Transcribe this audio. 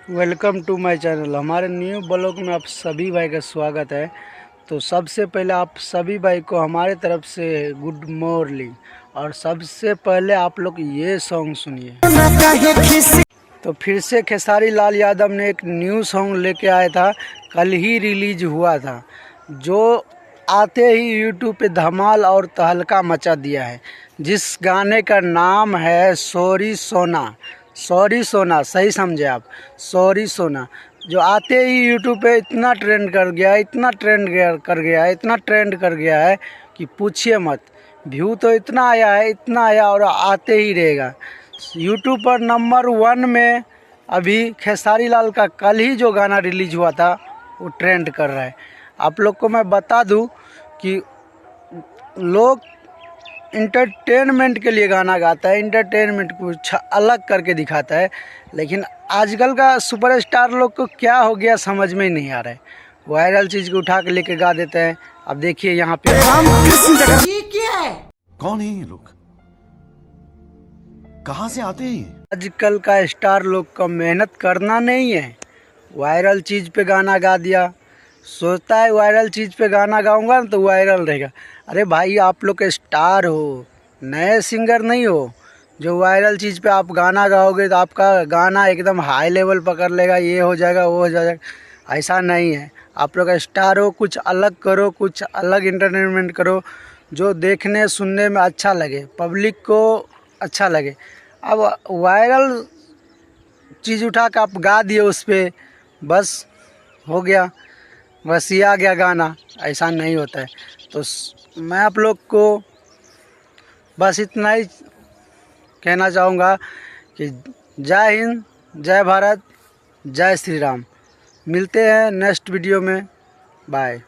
Welcome to my channel. हमारे new blog में आप सभी भाई का स्वागत है। तो सबसे पहले आप सभी भाई को हमारे तरफ से गुड मॉर्निंग। और सबसे पहले आप लोग ये सॉन्ग सुनिए। तो फिर से खेसारी लाल यादव ने एक न्यू सॉन्ग लेके आया था, कल ही रिलीज हुआ था, जो आते ही यूट्यूब पे धमाल और तहलका मचा दिया है। जिस गाने का नाम है सॉरी सोना। सॉरी सोना, सही समझे आप, सॉरी सोना, जो आते ही यूट्यूब पे इतना ट्रेंड कर गया, इतना ट्रेंड कर गया है, इतना ट्रेंड कर गया है कि पूछिए मत। व्यू तो इतना आया है, इतना आया और आते ही रहेगा। यूट्यूब पर नंबर 1 में अभी खेसारी लाल का कल ही जो गाना रिलीज हुआ था वो ट्रेंड कर रहा है। आप लोग को मैं बता दूं कि लोग इंटरटेनमेंट के लिए गाना गाता है, इंटरटेनमेंट कुछ अलग करके दिखाता है, लेकिन आजकल का सुपरस्टार लोग को क्या हो गया समझ में ही नहीं आ रहा है। वायरल चीज़ को उठा के लेके गा देते हैं। अब देखिए यहाँ पे ये क्या है? कौन है ये लोग, कहाँ से आते हैं? आजकल का स्टार लोग का मेहनत करना नहीं है, वायरल चीज़ पे गाना गा दिया। सोचता है वायरल चीज़ पे गाना गाऊंगा ना तो वायरल रहेगा। अरे भाई, आप लोग के स्टार हो, नए सिंगर नहीं हो जो वायरल चीज़ पे आप गाना गाओगे तो आपका गाना एकदम हाई लेवल पकड़ लेगा, ये हो जाएगा वो हो जाएगा। ऐसा नहीं है। आप लोग स्टार हो, कुछ अलग करो, कुछ अलग इंटरटेनमेंट करो जो देखने सुनने में अच्छा लगे, पब्लिक को अच्छा लगे। अब वायरल चीज़ उठा के आप गा दिए उस पर, बस हो गया, बस ये आ गया गाना। ऐसा नहीं होता है। तो मैं आप लोग को बस इतना ही कहना चाहूँगा कि जय हिंद, जय भारत, जय श्री राम। मिलते हैं नेक्स्ट वीडियो में। बाय।